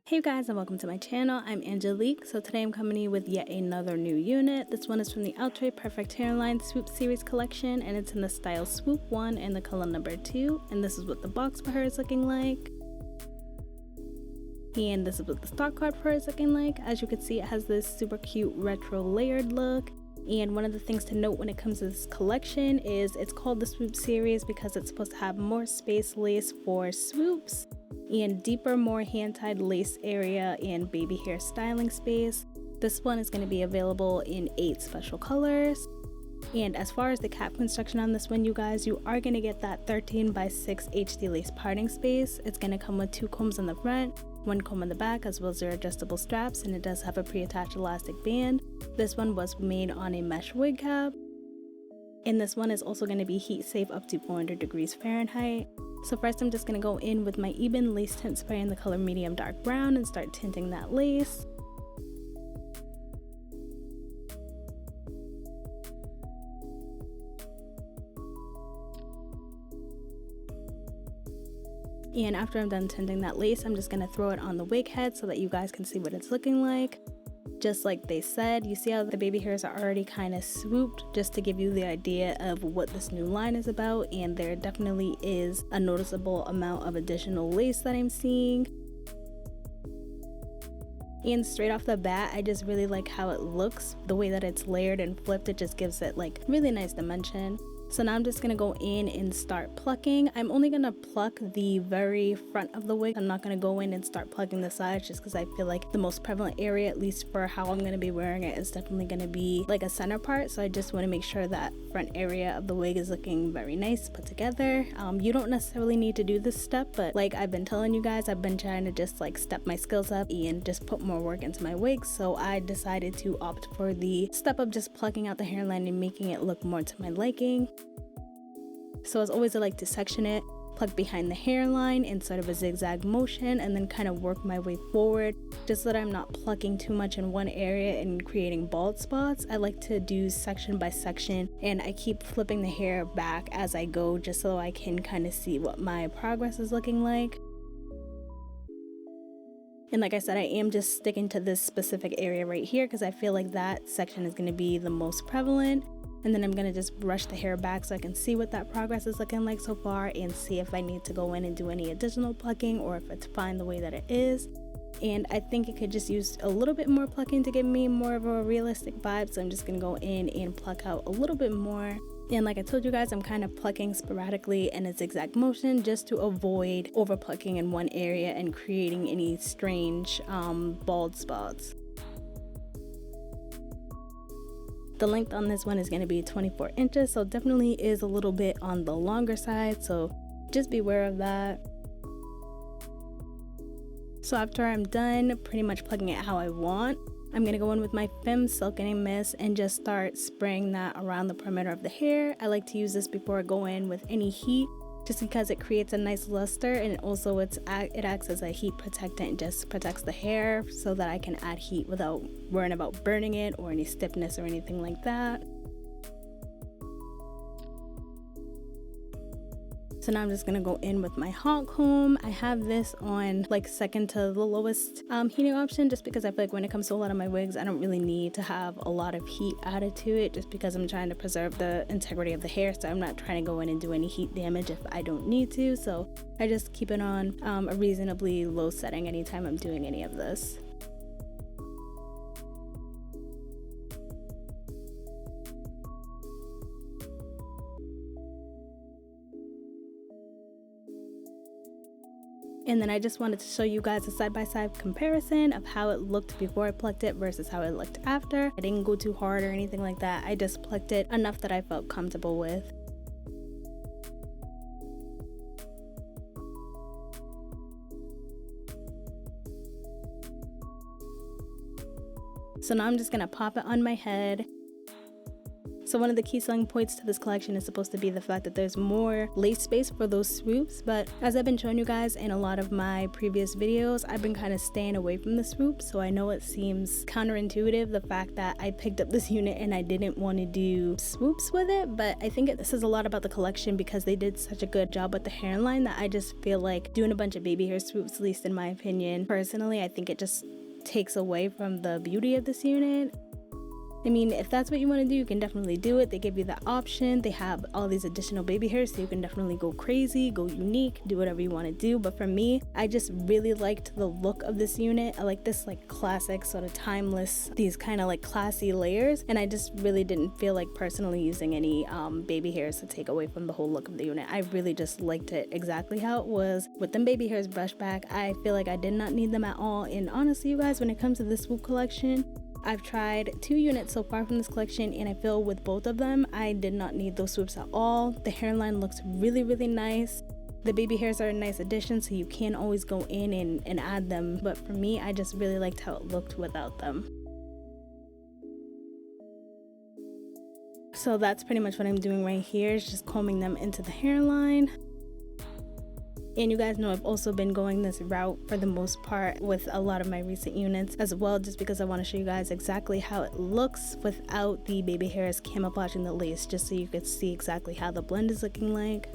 Hey guys, and welcome to my channel. I'm Angelique. So today I'm coming to you with yet another new unit. This one is from the Outre Perfect Hairline Swoop series collection, and it's in the style Swoop 1 and the color number 2. And this is what the box for her is looking like. And this is what the stock card for her is looking like. As you can see, it has this super cute retro layered look. And one of the things to note when it comes to this collection is it's called the Swoop series because it's supposed to have more space lace for swoops and deeper, more hand-tied lace area and baby hair styling space. This one is going to be available in 8 special colors. And as far as the cap construction on this one, you guys, you are going to get that 13 by 6 HD lace parting space. It's going to come with 2 combs on the front, 1 comb on the back, as well as their adjustable straps, and it does have a pre-attached elastic band. This one was made on a mesh wig cap. And this one is also going to be heat safe up to 400 degrees Fahrenheit. So first I'm just going to go in with my Ebin lace tint spray in the color medium dark brown and start tinting that lace. And after I'm done tinting that lace, I'm just going to throw it on the wig head so that you guys can see what it's looking like. Just like they said, you see how the baby hairs are already kind of swooped, just to give you the idea of what this new line is about. And there definitely is a noticeable amount of additional lace that I'm seeing. And straight off the bat, I just really like how it looks. The way that it's layered and flipped, it just gives it like really nice dimension. So now I'm just going to go in and start plucking. I'm only going to pluck the very front of the wig. I'm not going to go in and start plucking the sides just because I feel like the most prevalent area, at least for how I'm going to be wearing it, is definitely going to be like a center part. So I just want to make sure that front area of the wig is looking very nice put together. You don't necessarily need to do this step, but like I've been telling you guys, I've been trying to just like step my skills up and just put more work into my wig. So I decided to opt for the step of just plucking out the hairline and making it look more to my liking. So as always, I like to section it, pluck behind the hairline in sort of a zigzag motion, and then kind of work my way forward just so that I'm not plucking too much in one area and creating bald spots. I like to do section by section, and I keep flipping the hair back as I go just so I can kind of see what my progress is looking like. And like I said, I am just sticking to this specific area right here because I feel like that section is going to be the most prevalent. And then I'm going to just brush the hair back so I can see what that progress is looking like so far and see if I need to go in and do any additional plucking or if it's fine the way that it is. And I think it could just use a little bit more plucking to give me more of a realistic vibe. So I'm just going to go in and pluck out a little bit more. And like I told you guys, I'm kind of plucking sporadically in a zigzag motion just to avoid over plucking in one area and creating any strange bald spots. The length on this one is going to be 24 inches, so definitely is a little bit on the longer side, so just beware of that. So after I'm done pretty much plugging it how I want, I'm going to go in with my Femme Silkening Mist and just start spraying that around the perimeter of the hair. I like to use this before I go in with any heat, just because it creates a nice luster, and also it acts as a heat protectant. It just protects the hair so that I can add heat without worrying about burning it or any stiffness or anything like that. So now I'm just gonna go in with my hot comb. I have this on like second to the lowest heating option just because I feel like when it comes to a lot of my wigs, I don't really need to have a lot of heat added to it just because I'm trying to preserve the integrity of the hair. So I'm not trying to go in and do any heat damage if I don't need to. So I just keep it on a reasonably low setting anytime I'm doing any of this. And then I just wanted to show you guys a side-by-side comparison of how it looked before I plucked it versus how it looked after. I didn't go too hard or anything like that. I just plucked it enough that I felt comfortable with. So now I'm just gonna pop it on my head. So one of the key selling points to this collection is supposed to be the fact that there's more lace space for those swoops, but as I've been showing you guys in a lot of my previous videos, I've been kind of staying away from the swoop. So I know it seems counterintuitive, the fact that I picked up this unit and I didn't want to do swoops with it, but I think it says a lot about the collection because they did such a good job with the hairline that I just feel like doing a bunch of baby hair swoops, at least in my opinion, personally, I think it just takes away from the beauty of this unit. I mean, if that's what you want to do, you can definitely do it. They give you that option. They have all these additional baby hairs, so you can definitely go crazy, go unique, do whatever you want to do. But for me, I just really liked the look of this unit. I like this like classic, sort of timeless, these kind of like classy layers. And I just really didn't feel like personally using any baby hairs to take away from the whole look of the unit. I really just liked it exactly how it was. With them baby hairs brushed back, I feel like I did not need them at all. And honestly, you guys, when it comes to this Swoop collection, I've tried 2 units so far from this collection, and I feel with both of them, I did not need those swoops at all. The hairline looks really, really nice. The baby hairs are a nice addition, so you can always go in and add them. But for me, I just really liked how it looked without them. So that's pretty much what I'm doing right here, is just combing them into the hairline. And you guys know I've also been going this route for the most part with a lot of my recent units as well, just because I want to show you guys exactly how it looks without the baby hairs camouflaging the lace, just so you could see exactly how the blend is looking like.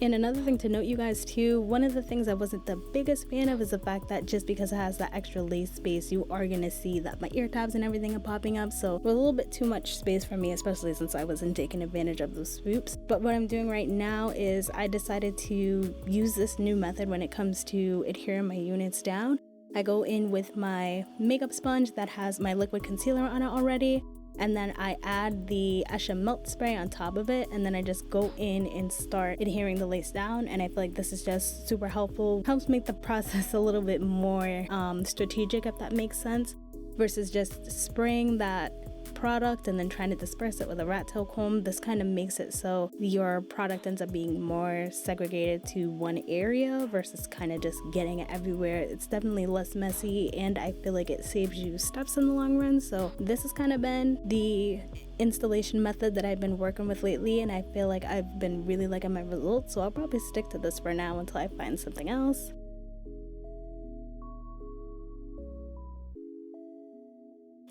And another thing to note, you guys, too, one of the things I wasn't the biggest fan of is the fact that just because it has that extra lace space, you are gonna see that my ear tabs and everything are popping up. So a little bit too much space for me, especially since I wasn't taking advantage of those swoops. But what I'm doing right now is I decided to use this new method when it comes to adhering my units down. I go in with my makeup sponge that has my liquid concealer on it already, and then I add the Esha Melt Spray on top of it, and then I just go in and start adhering the lace down. And I feel like this is just super helpful, helps make the process a little bit more strategic, if that makes sense, versus just spraying that product and then trying to disperse it with a rat tail comb. This kind of makes it so your product ends up being more segregated to one area versus kind of just getting it everywhere. It's definitely less messy, and I feel like it saves you steps in the long run. So this has kind of been the installation method that I've been working with lately, and I feel like I've been really liking my results, so I'll probably stick to this for now until I find something else.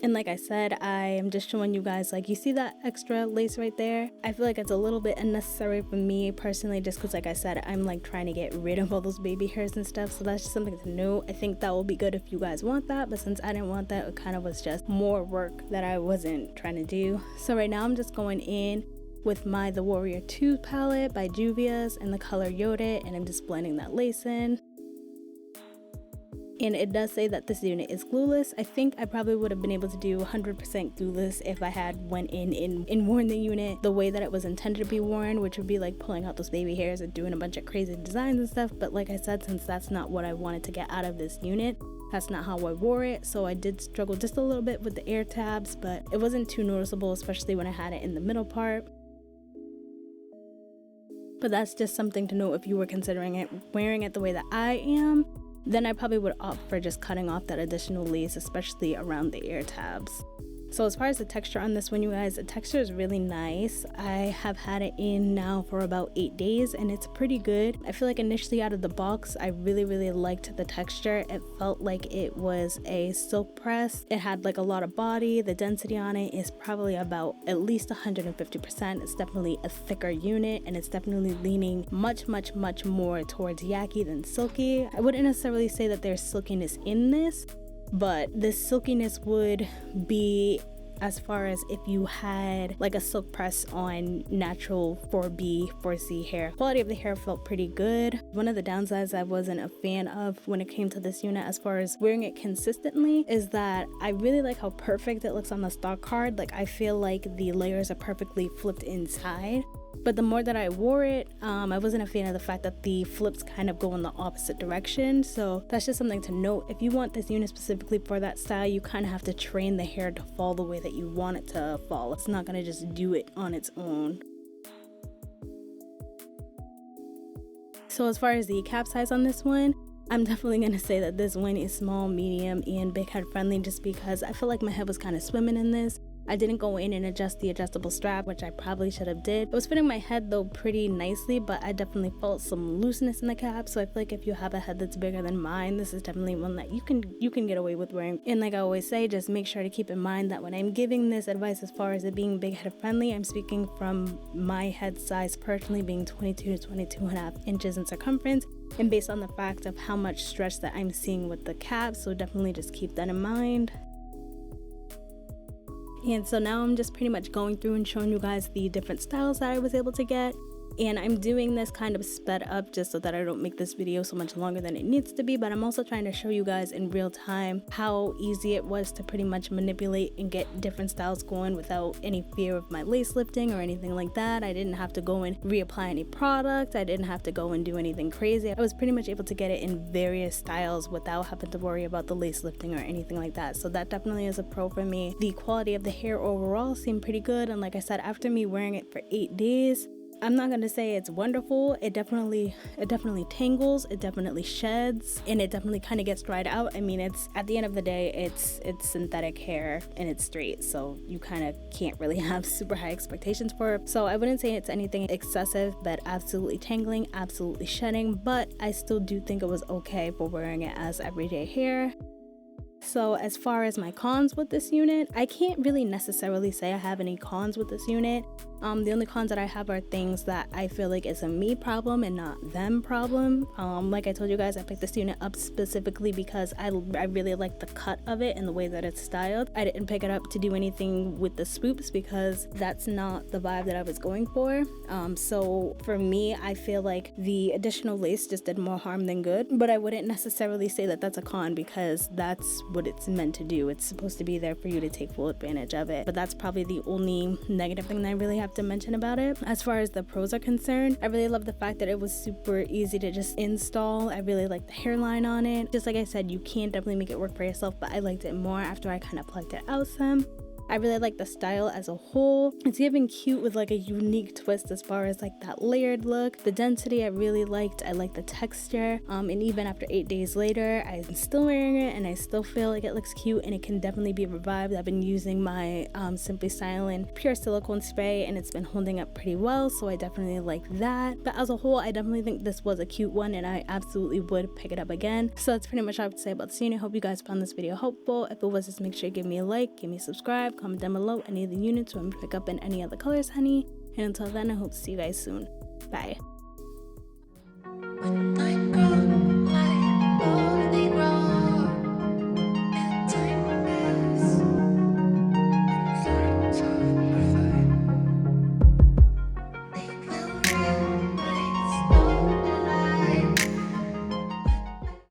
And like I said, I am just showing you guys, like, you see that extra lace right there? I feel like it's a little bit unnecessary for me personally, just because, like I said, I'm like trying to get rid of all those baby hairs and stuff. So that's just something to note. I think that will be good if you guys want that, but since I didn't want that, it kind of was just more work that I wasn't trying to do. So right now I'm just going in with my The Warrior 2 palette by Juvia's in the color Yoda, and I'm just blending that lace in. And it does say that this unit is glueless. I think I probably would have been able to do 100% glueless if I had went in and worn the unit the way that it was intended to be worn, which would be like pulling out those baby hairs and doing a bunch of crazy designs and stuff. But like I said, since that's not what I wanted to get out of this unit, that's not how I wore it. So I did struggle just a little bit with the ear tabs, but it wasn't too noticeable, especially when I had it in the middle part. But that's just something to note if you were considering it, wearing it the way that I am. Then I probably would opt for just cutting off that additional lace, especially around the ear tabs. So as far as the texture on this one, you guys, the texture is really nice. I have had it in now for about 8 days, and it's pretty good. I feel like initially out of the box, I really liked the texture. It felt like it was a silk press. It had like a lot of body. The density on it is probably about at least 150%. It's definitely a thicker unit, and it's definitely leaning much more towards yaki than silky. I wouldn't necessarily say that there's silkiness in this, but this silkiness would be as far as if you had like a silk press on natural 4B, 4C hair. Quality of the hair felt pretty good. One of the downsides I wasn't a fan of when it came to this unit as far as wearing it consistently is that I really like how perfect it looks on the stock card. Like, I feel like the layers are perfectly flipped inside. But the more that I wore it, I wasn't a fan of the fact that the flips kind of go in the opposite direction. So that's just something to note. If you want this unit specifically for that style, you kind of have to train the hair to fall the way that you want it to fall. It's not going to just do it on its own. So as far as the cap size on this one, I'm definitely going to say that this one is small, medium, and big head friendly, just because I feel like my head was kind of swimming in this. I didn't go in and adjust the adjustable strap, which I probably should have did. It was fitting my head though pretty nicely, but I definitely felt some looseness in the cap. So I feel like if you have a head that's bigger than mine, this is definitely one that you can get away with wearing. And like I always say, just make sure to keep in mind that when I'm giving this advice as far as it being big head friendly, I'm speaking from my head size personally being 22 to 22.5 inches in circumference, and based on the fact of how much stretch that I'm seeing with the cap. So definitely just keep that in mind. And so now I'm just pretty much going through and showing you guys the different styles that I was able to get. And I'm doing this kind of sped up just so that I don't make this video so much longer than it needs to be, but I'm also trying to show you guys in real time how easy it was to pretty much manipulate and get different styles going without any fear of my lace lifting or anything like that. I didn't have to go and reapply any product. I didn't have to go and do anything crazy. I was pretty much able to get it in various styles without having to worry about the lace lifting or anything like that. So that definitely is a pro for me. The quality of the hair overall seemed pretty good, and like I said, after me wearing it for 8 days, I'm not gonna say it's wonderful. It definitely tangles, it definitely sheds, and it definitely kind of gets dried out. I mean, it's at the end of the day, it's synthetic hair and it's straight, so you kind of can't really have super high expectations for it. So I wouldn't say it's anything excessive, but absolutely tangling, absolutely shedding, but I still do think it was okay for wearing it as everyday hair. So as far as my cons with this unit, I can't really necessarily say I have any cons with this unit. The only cons that I have are things that I feel like it's a me problem and not them problem. Like I told you guys, I picked this unit up specifically because I really like the cut of it and the way that it's styled. I didn't pick it up to do anything with the swoops because that's not the vibe that I was going for. So for me, I feel like the additional lace just did more harm than good, but I wouldn't necessarily say that that's a con because that's what it's meant to do. It's supposed to be there for you to take full advantage of it, but that's probably the only negative thing that I really have to mention about it. As far as the pros are concerned, I really love the fact that it was super easy to just install. I really like the hairline on it. Just like I said, you can definitely make it work for yourself, but I liked it more after I kind of plucked it out some. I really like the style as a whole. It's giving cute with like a unique twist as far as like that layered look. The density I really liked. I like the texture. And even after 8 days later, I'm still wearing it and I still feel like it looks cute and it can definitely be revived. I've been using my Simply Styling pure silicone spray and it's been holding up pretty well, so I definitely like that. But as a whole, I definitely think this was a cute one and I absolutely would pick it up again. So that's pretty much all I have to say about this unit. Hope you guys found this video helpful. If it was, just make sure you give me a like, give me a subscribe, comment down below any of the units you want me to pick up in any other colors, honey. And until then, I hope to see you guys soon. Bye.